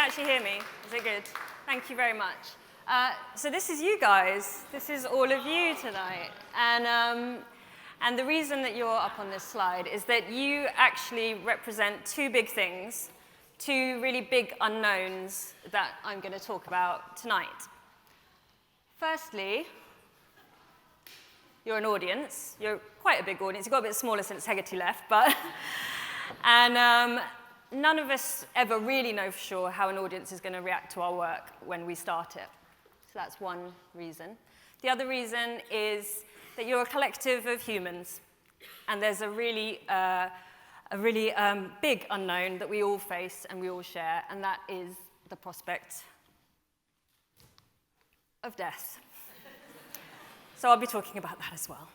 actually hear me? Is it good? Thank you very much. So this is you guys. This is all of you tonight. And the reason that you're up on this slide is that you actually represent two big things, two really big unknowns that I'm going to talk about tonight. Firstly, you're an audience. You're quite a big audience. You've got a bit smaller since Hegarty left, but... and none of us ever really know for sure how an audience is going to react to our work when we start it. So that's one reason. The other reason is that you're a collective of humans, and there's a really big unknown that we all face and we all share, and that is the prospect of death. So I'll be talking about that as well.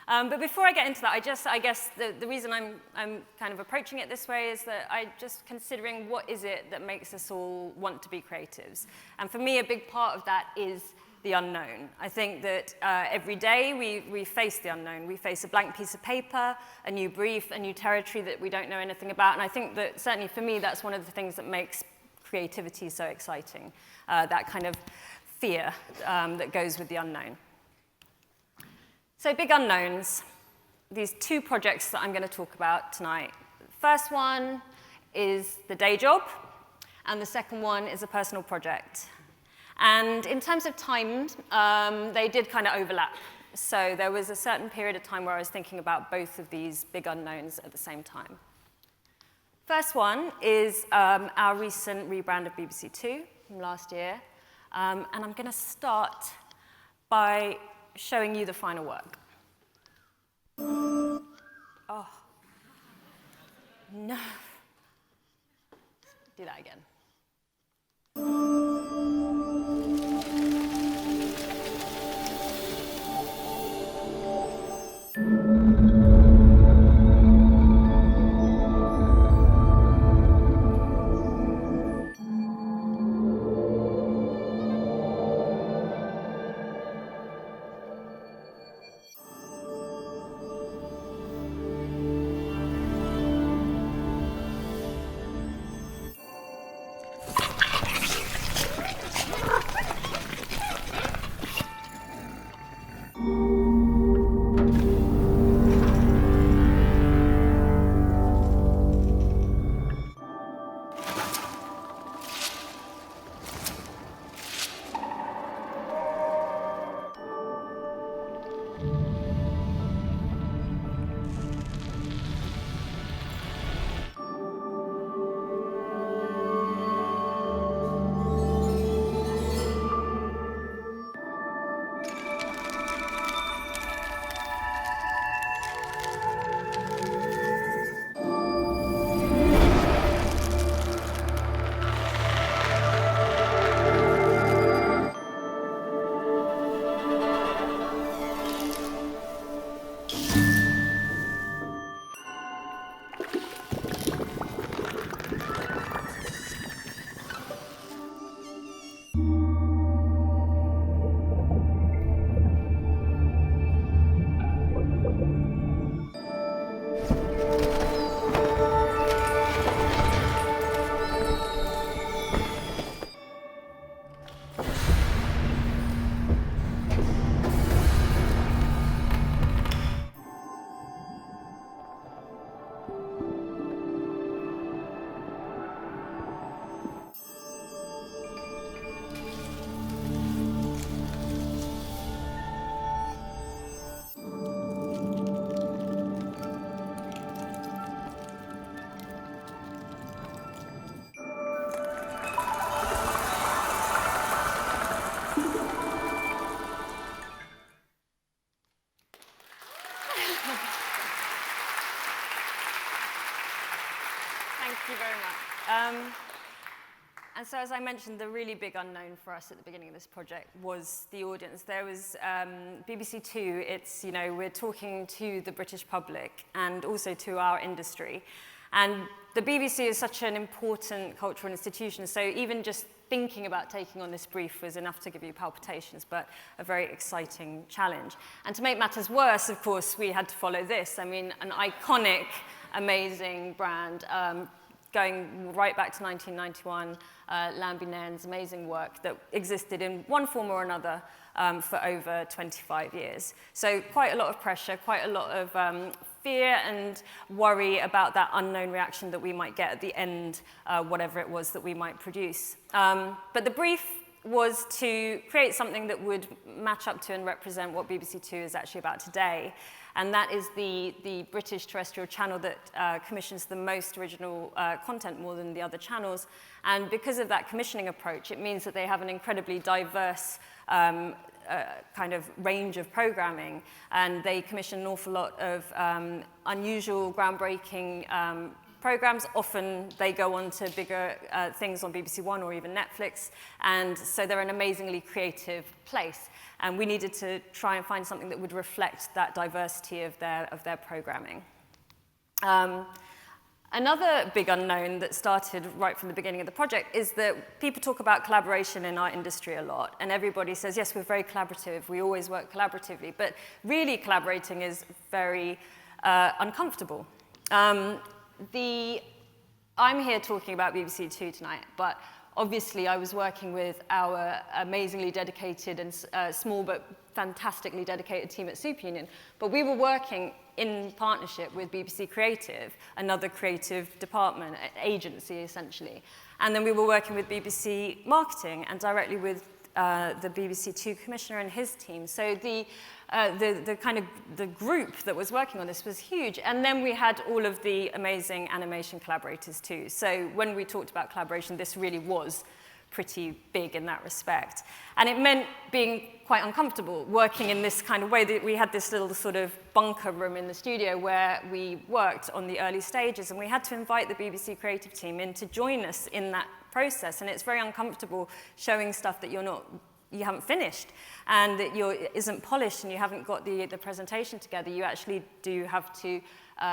But before I get into that, I guess the reason I'm kind of approaching it this way is that I'm just considering what is it that makes us all want to be creatives. And for me, a big part of that is the unknown. I think that every day we face the unknown. We face a blank piece of paper, a new brief, a new territory that we don't know anything about. And I think that certainly for me, that's one of the things that makes creativity so exciting, that kind of fear that goes with the unknown. So big unknowns, these two projects that I'm going to talk about tonight. The first one is the day job, and the second one is a personal project. And in terms of time, they did kind of overlap. So there was a certain period of time where I was thinking about both of these big unknowns at the same time. First one is our recent rebrand of BBC Two from last year. And I'm going to start by showing you the final work. Oh, no. Do that again. Thank you very much. And so as I mentioned, the really big unknown for us at the beginning of this project was the audience. There was BBC Two, it's, you know, we're talking to the British public and also to our industry. And the BBC is such an important cultural institution, so even just thinking about taking on this brief was enough to give you palpitations, but a very exciting challenge. And to make matters worse, of course, we had to follow this. I mean, an iconic, amazing brand, going right back to 1991, Lambie-Nairn's amazing work that existed in one form or another for over 25 years. So quite a lot of pressure, quite a lot of fear and worry about that unknown reaction that we might get at the end, whatever it was that we might produce. But the brief was to create something that would match up to and represent what BBC Two is actually about today. And that is the British terrestrial channel that commissions the most original content, more than the other channels. And because of that commissioning approach, it means that they have an incredibly diverse kind of range of programming. And they commission an awful lot of unusual, groundbreaking programs. Often they go on to bigger things on BBC One or even Netflix. And so they're an amazingly creative place. And we needed to try and find something that would reflect that diversity of their programming. Another big unknown that started right from the beginning of the project is that people talk about collaboration in our industry a lot. And everybody says, yes, we're very collaborative. We always work collaboratively. But really collaborating is very uncomfortable. I'm here talking about BBC Two tonight, but obviously I was working with our amazingly dedicated and small but fantastically dedicated team at Superunion, but we were working in partnership with BBC Creative, another creative department, agency essentially. And then we were working with BBC Marketing and directly with the BBC Two commissioner and his team. So the group that was working on this was huge. And then we had all of the amazing animation collaborators too. So when we talked about collaboration, this really was pretty big in that respect. And it meant being quite uncomfortable working in this kind of way. That we had this little sort of bunker room in the studio where we worked on the early stages, and we had to invite the BBC creative team in to join us in that process. And it's very uncomfortable showing stuff that you haven't finished and that isn't polished and you haven't got the presentation together. You actually do have to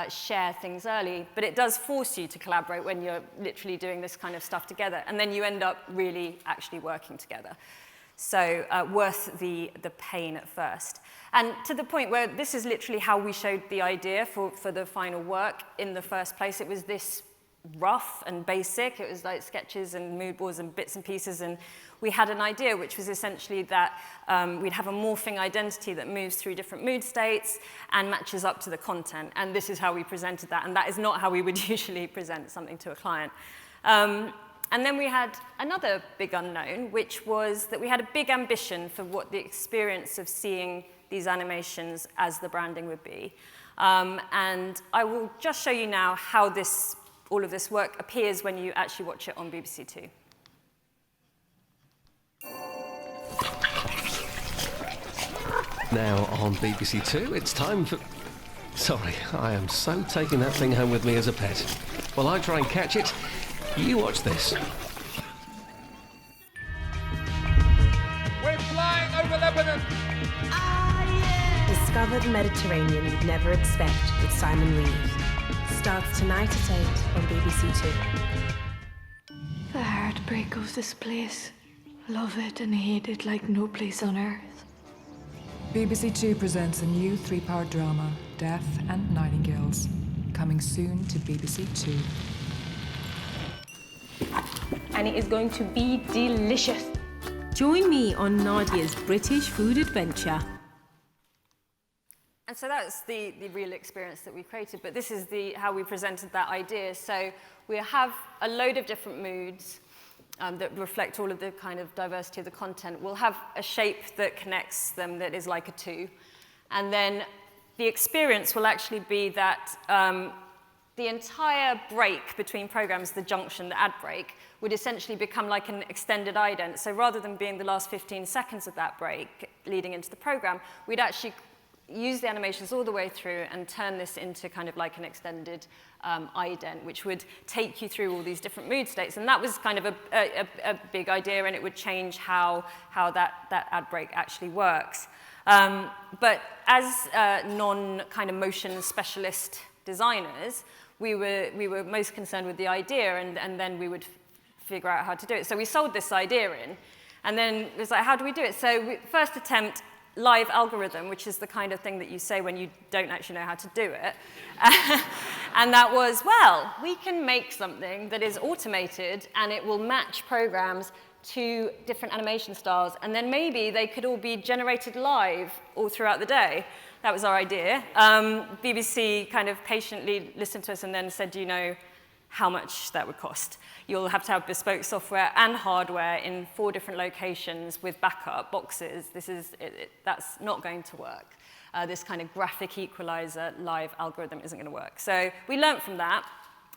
share things early, but it does force you to collaborate when you're literally doing this kind of stuff together, and then you end up really actually working together. So worth the pain at first. And to the point where this is literally how we showed the idea for the final work in the first place. It was this rough and basic. It was like sketches and mood boards and bits and pieces, and we had an idea which was essentially that we'd have a morphing identity that moves through different mood states and matches up to the content, and this is how we presented that, and that is not how we would usually present something to a client. And then we had another big unknown, which was that we had a big ambition for what the experience of seeing these animations as the branding would be. And I will just show you now how all of this work appears when you actually watch it on BBC Two. Now on BBC Two, it's time for... Sorry, I am so taking that thing home with me as a pet. While I try and catch it, you watch this. We're flying over Lebanon! Discover the Mediterranean you'd never expect with Simon Reeve. Starts tonight at 8 on BBC Two. The heartbreak of this place. Love it and hate it like no place on earth. BBC Two presents a new 3-part drama, Death and Nightingales, coming soon to BBC Two. And it is going to be delicious. Join me on Nadia's British food adventure. And so that's the real experience that we created, but this is how we presented that idea. So we have a load of different moods that reflect all of the kind of diversity of the content. We'll have a shape that connects them that is like a 2. And then the experience will actually be that the entire break between programs, the junction, the ad break, would essentially become like an extended ident. So rather than being the last 15 seconds of that break leading into the program, we'd actually use the animations all the way through and turn this into kind of like an extended ident, which would take you through all these different mood states. And that was kind of a big idea, and it would change how that ad break actually works. But as non-kind of motion specialist designers, we were most concerned with the idea, and then we would figure out how to do it. So we sold this idea in, and then it was like, how do we do it? So first attempt, live algorithm, which is the kind of thing that you say when you don't actually know how to do it. And that was, well, we can make something that is automated and it will match programs to different animation styles, and then maybe they could all be generated live all throughout the day. That was our idea. BBC kind of patiently listened to us and then said, do you know how much that would cost? You'll have to have bespoke software and hardware in 4 different locations with backup boxes. That's not going to work. This kind of graphic equalizer live algorithm isn't going to work. So we learned from that.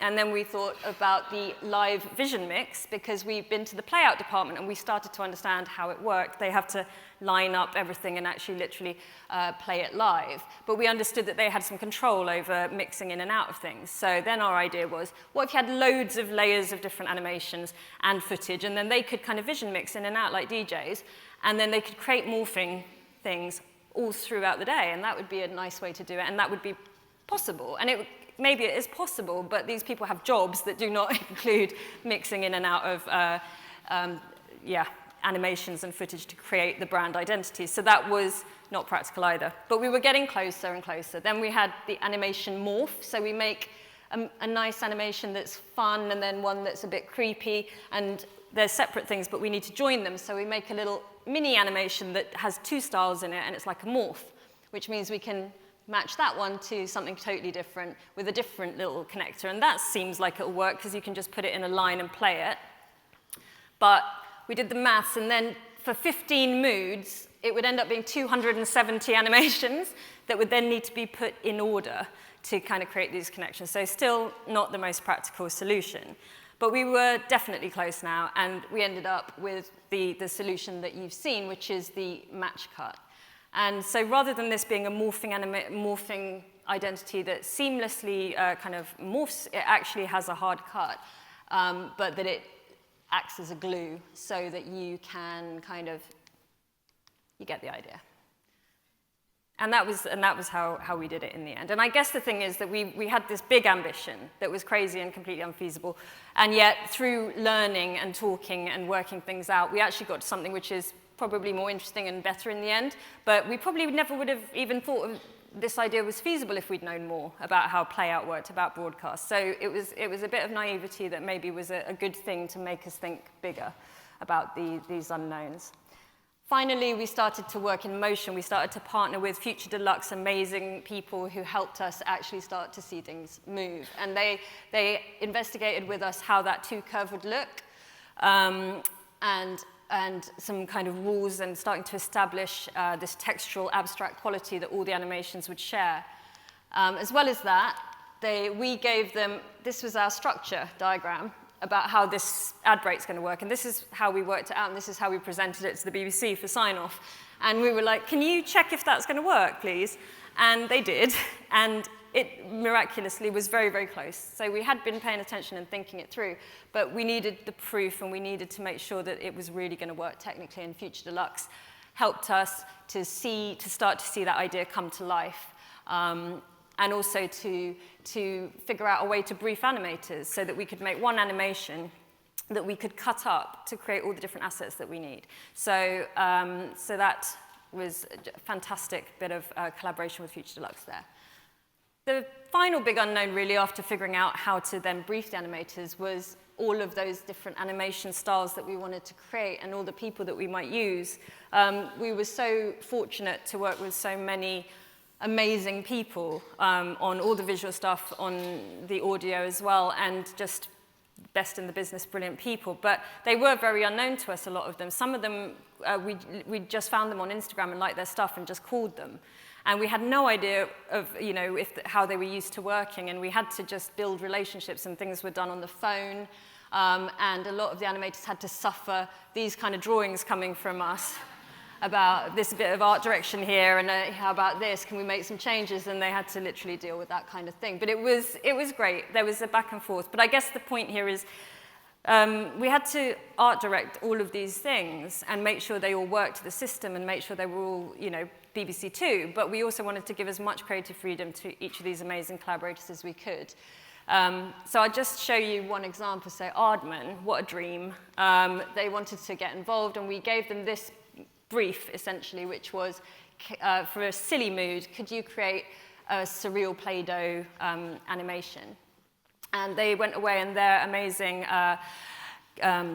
And then we thought about the live vision mix, because we've been to the playout department and we started to understand how it worked. They have to line up everything and actually literally play it live. But we understood that they had some control over mixing in and out of things. So then our idea was, what if you had loads of layers of different animations and footage, and then they could kind of vision mix in and out like DJs, and then they could create morphing things all throughout the day, and that would be a nice way to do it, and that would be possible. And maybe it is possible, but these people have jobs that do not include mixing in and out of animations and footage to create the brand identity. So that was not practical either. But we were getting closer and closer. Then we had the animation morph. So we make a nice animation that's fun and then one that's a bit creepy. And they're separate things, but we need to join them. So we make a little mini animation that has 2 styles in it, and it's like a morph, which means we can match that one to something totally different with a different little connector. And that seems like it'll work because you can just put it in a line and play it. But we did the maths, and then for 15 moods, it would end up being 270 animations that would then need to be put in order to kind of create these connections. So still not the most practical solution. But we were definitely close now, and we ended up with the solution that you've seen, which is the match cut. And so rather than this being a morphing identity that seamlessly kind of morphs, it actually has a hard cut, but that it acts as a glue so that you can kind of, you get the idea. And that was how we did it in the end. And I guess the thing is that we had this big ambition that was crazy and completely unfeasible. And yet through learning and talking and working things out, we actually got to something which is probably more interesting and better in the end. But we probably never would have even thought of this idea was feasible if we'd known more about how playout worked, about broadcast. So it was a bit of naivety that maybe was a good thing to make us think bigger about these unknowns. Finally, we started to work in motion. We started to partner with Future Deluxe, amazing people who helped us actually start to see things move. And they investigated with us how that 2-curve would look, and some kind of rules, and starting to establish this textural abstract quality that all the animations would share. As well as that, we gave them, this was our structure diagram about how this ad break's going to work, and this is how we worked it out, and this is how we presented it to the BBC for sign-off. And we were like, can you check if that's going to work, please? And they did, and it miraculously was very, very close. So we had been paying attention and thinking it through, but we needed the proof, and we needed to make sure that it was really going to work technically, and Future Deluxe helped us to start to see that idea come to life, and also to figure out a way to brief animators so that we could make one animation that we could cut up to create all the different assets that we need. So that was a fantastic bit of collaboration with Future Deluxe there. The final big unknown, really, after figuring out how to then brief the animators, was all of those different animation styles that we wanted to create and all the people that we might use. We were so fortunate to work with so many amazing people on all the visual stuff, on the audio as well, and just best in the business, brilliant people. But they were very unknown to us, a lot of them. Some of them, we just found them on Instagram and liked their stuff and just called them. And we had no idea of, how they were used to working, and we had to just build relationships, and things were done on the phone, and a lot of the animators had to suffer these kind of drawings coming from us about this bit of art direction here, and how about this, can we make some changes? And they had to literally deal with that kind of thing. But it was great. There was a back and forth. But I guess the point here is we had to art direct all of these things and make sure they all worked to the system and make sure they were all, BBC Two. But we also wanted to give as much creative freedom to each of these amazing collaborators as we could. So I'll just show you one example. So Aardman, what a dream. They wanted to get involved, and we gave them this brief, essentially, which was, for a silly mood, could you create a surreal Play-Doh animation? And they went away, and their amazing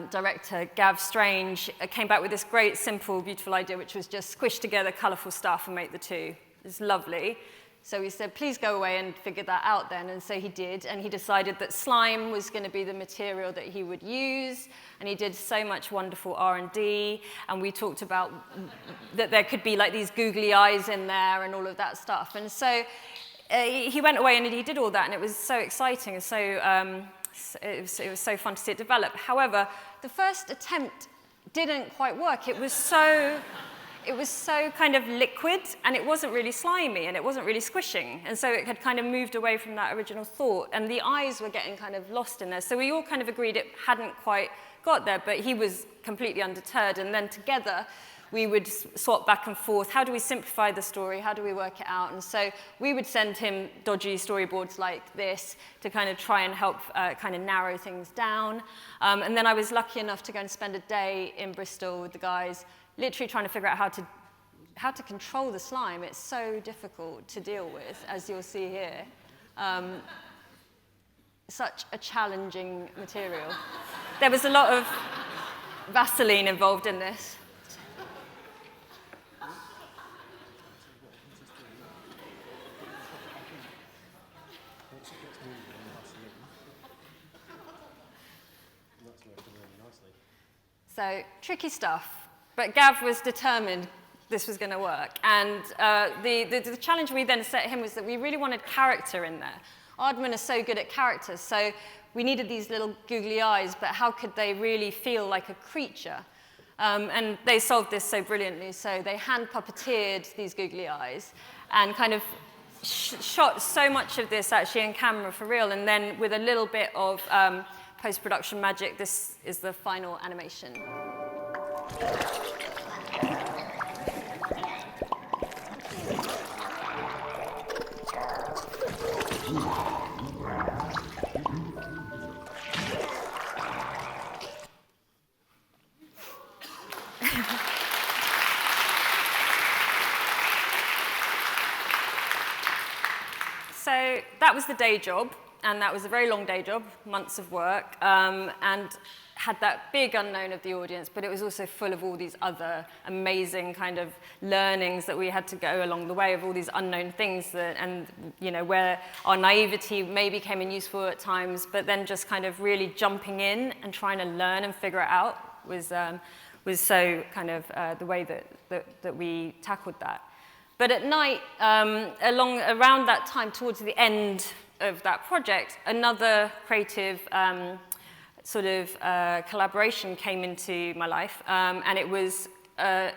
director, Gav Strange, came back with this great, simple, beautiful idea, which was just squish together colourful stuff and make the two. It's lovely. So we said, please go away and figure that out then. And so he did, and he decided that slime was going to be the material that he would use. And he did so much wonderful R&D, and we talked about that there could be like these googly eyes in there and all of that stuff. And so he went away and he did all that, and it was so exciting, and so it was so fun to see it develop. However, the first attempt didn't quite work. It was so kind of liquid, and it wasn't really slimy, and it wasn't really squishing. And so it had kind of moved away from that original thought, and the eyes were getting kind of lost in there. So we all kind of agreed it hadn't quite got there, but he was completely undeterred. And then together, we would swap back and forth. How do we simplify the story? How do we work it out? And so we would send him dodgy storyboards like this to kind of try and help kind of narrow things down. And then I was lucky enough to go and spend a day in Bristol with the guys, literally trying to figure out how to control the slime. It's so difficult to deal with, as you'll see here. Such a challenging material. There was a lot of Vaseline involved in this. So, tricky stuff. But Gav was determined this was going to work. And the challenge we then set him was that we really wanted character in there. Aardman are so good at characters, so we needed these little googly eyes, but how could they really feel like a creature? And they solved this so brilliantly. So they hand puppeteered these googly eyes and kind of shot so much of this actually in camera for real. And then with a little bit of post-production magic, this is the final animation. So that was the day job, and that was a very long day job, months of work, and had that big unknown of the audience, but it was also full of all these other amazing kind of learnings that we had to go along the way of all these unknown things that, and you know, where our naivety maybe came in useful at times, but then just kind of really jumping in and trying to learn and figure it out was so kind of the way that we tackled that. But at night, around that time, towards the end of that project, another creative sort of collaboration came into my life, and it was a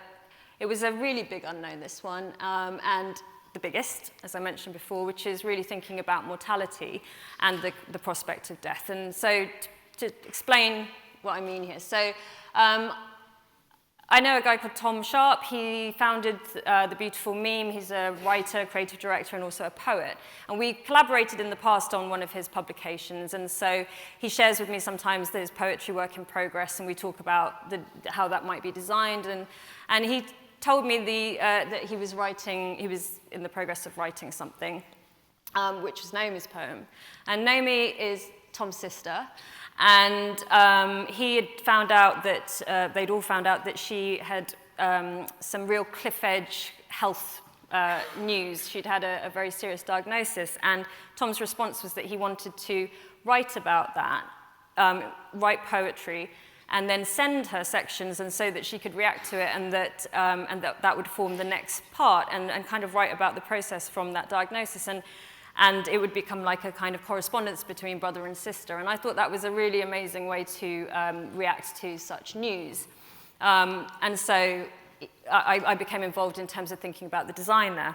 really big unknown, this one, and the biggest, as I mentioned before, which is really thinking about mortality and the prospect of death. And so to explain what I mean here, so I know a guy called Tom Sharp. He founded The Beautiful Meme. He's a writer, creative director, and also a poet. And we collaborated in the past on one of his publications. And so he shares with me sometimes his poetry work in progress, and we talk about how that might be designed. And he told me that he was in the progress of writing something, which was Naomi's poem. And Naomi is Tom's sister. And he had found out that, they'd all found out that she had some real cliff edge health news. She'd had a very serious diagnosis, and Tom's response was that he wanted to write about that, write poetry, and then send her sections, and so that she could react to it, and that would form the next part, and kind of write about the process from that diagnosis. And it would become like a kind of correspondence between brother and sister. And I thought that was a really amazing way to react to such news. And so I became involved in terms of thinking about the design there.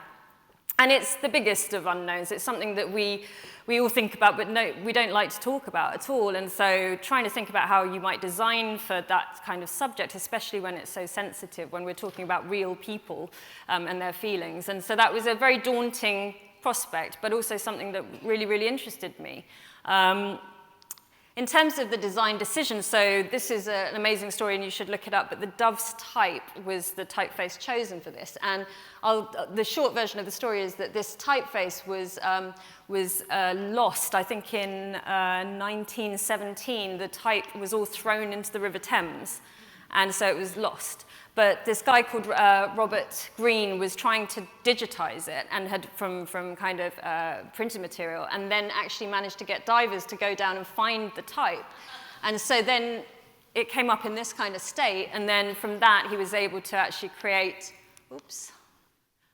And it's the biggest of unknowns. It's something that we all think about, but no, we don't like to talk about at all. And so trying to think about how you might design for that kind of subject, especially when it's so sensitive, when we're talking about real people and their feelings. And so that was a very daunting prospect, but also something that really, really interested me. In In terms of the design decision, so this is an amazing story and you should look it up, but the Dove's type was the typeface chosen for this. And the short version of the story is that this typeface was lost, I think in 1917. The type was all thrown into the River Thames, and so it was lost. But this guy called Robert Greene was trying to digitize it and had from kind of printed material, and then actually managed to get divers to go down and find the type. And so then it came up in this kind of state, and then from that he was able to actually create,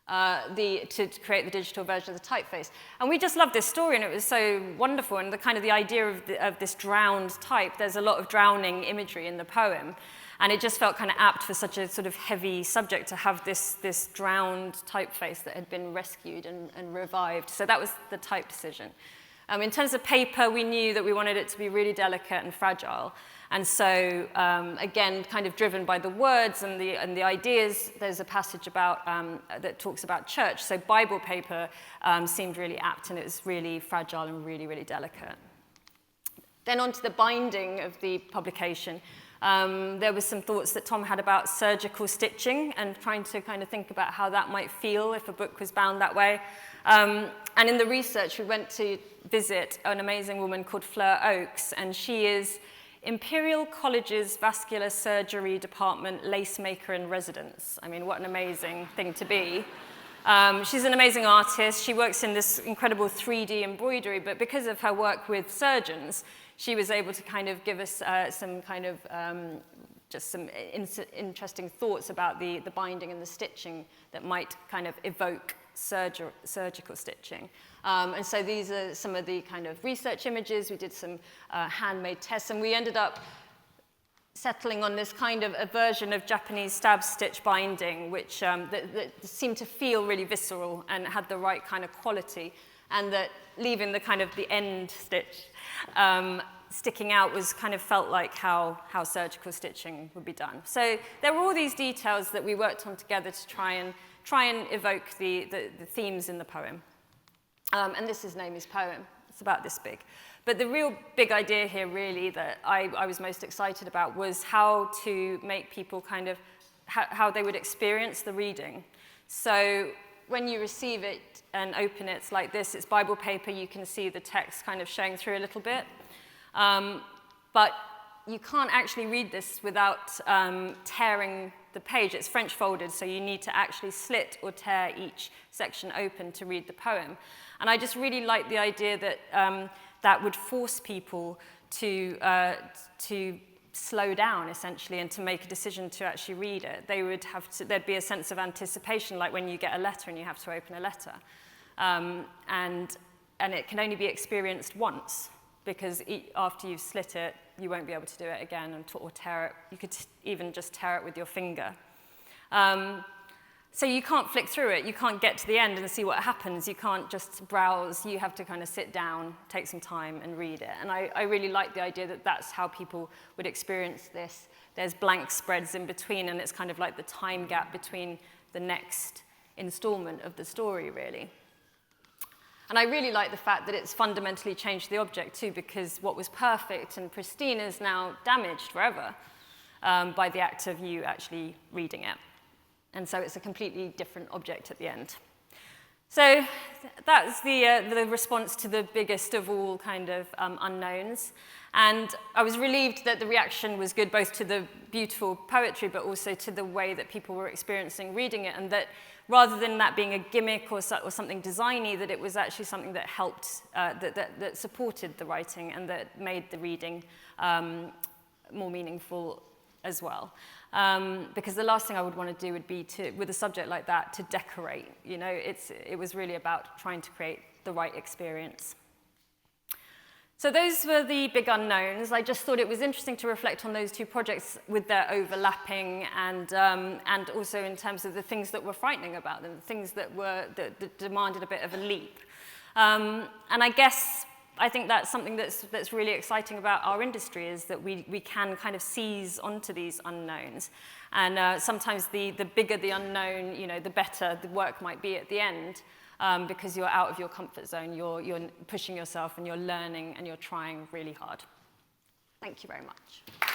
to create the digital version of the typeface. And we just loved this story, and it was so wonderful, and the idea of this drowned type. There's a lot of drowning imagery in the poem. And it just felt kind of apt for such a sort of heavy subject to have this drowned typeface that had been rescued and revived. So that was the type decision. In terms of paper, we knew that we wanted it to be really delicate and fragile. And so, again, kind of driven by the words and the ideas, there's a passage about that talks about church. So Bible paper seemed really apt, and it was really fragile and really, really delicate. Then on to the binding of the publication. There were some thoughts that Tom had about surgical stitching and trying to kind of think about how that might feel if a book was bound that way. And in the research, we went to visit an amazing woman called Fleur Oakes, and she is Imperial College's Vascular Surgery Department lace maker in residence. I mean, what an amazing thing to be. She's an amazing artist. She works in this incredible 3D embroidery, but because of her work with surgeons, she was able to kind of give us some kind of just some interesting thoughts about the binding and the stitching that might kind of evoke surgical stitching. And so these are some of the kind of research images. We did some handmade tests, and we ended up settling on this kind of a version of Japanese stab stitch binding, which that seemed to feel really visceral and had the right kind of quality, and that leaving the kind of the end stitch sticking out was kind of felt like how surgical stitching would be done. So there were all these details that we worked on together to try and evoke the themes in the poem. And this is Naomi's poem. It's about this big. But the real big idea here, really, that I was most excited about was how to make people kind of, how they would experience the reading. So when you receive it and open it, it's like this. It's Bible paper. You can see the text kind of showing through a little bit. But you can't actually read this without tearing the page. It's French folded, so you need to actually slit or tear each section open to read the poem. And I just really like the idea that that would force people to slow down, essentially, and to make a decision to actually read it. There'd be a sense of anticipation, like when you get a letter and you have to open a letter. And it can only be experienced once, because after you've slit it, you won't be able to do it again or tear it. You could even just tear it with your finger. So you can't flick through it. You can't get to the end and see what happens. You can't just browse. You have to kind of sit down, take some time, and read it. And I really like the idea that that's how people would experience this. There's blank spreads in between, and it's kind of like the time gap between the next installment of the story, really. And I really like the fact that it's fundamentally changed the object, too, because what was perfect and pristine is now damaged forever by the act of you actually reading it. And so it's a completely different object at the end. So that's the response to the biggest of all kind of unknowns. And I was relieved that the reaction was good, both to the beautiful poetry, but also to the way that people were experiencing reading it, and that rather than that being a gimmick or something designy, that it was actually something that helped, that supported the writing and that made the reading more meaningful as well. Because the last thing I would want to do would be with a subject like that, to decorate. You know, it was really about trying to create the right experience. So those were the big unknowns. I just thought it was interesting to reflect on those two projects with their overlapping, and also in terms of the things that were frightening about them, the things that demanded a bit of a leap. And I think that's something that's really exciting about our industry, is that we can kind of seize onto these unknowns. And sometimes the bigger the unknown, you know, the better the work might be at the end, because you're out of your comfort zone, you're pushing yourself and you're learning and you're trying really hard. Thank you very much.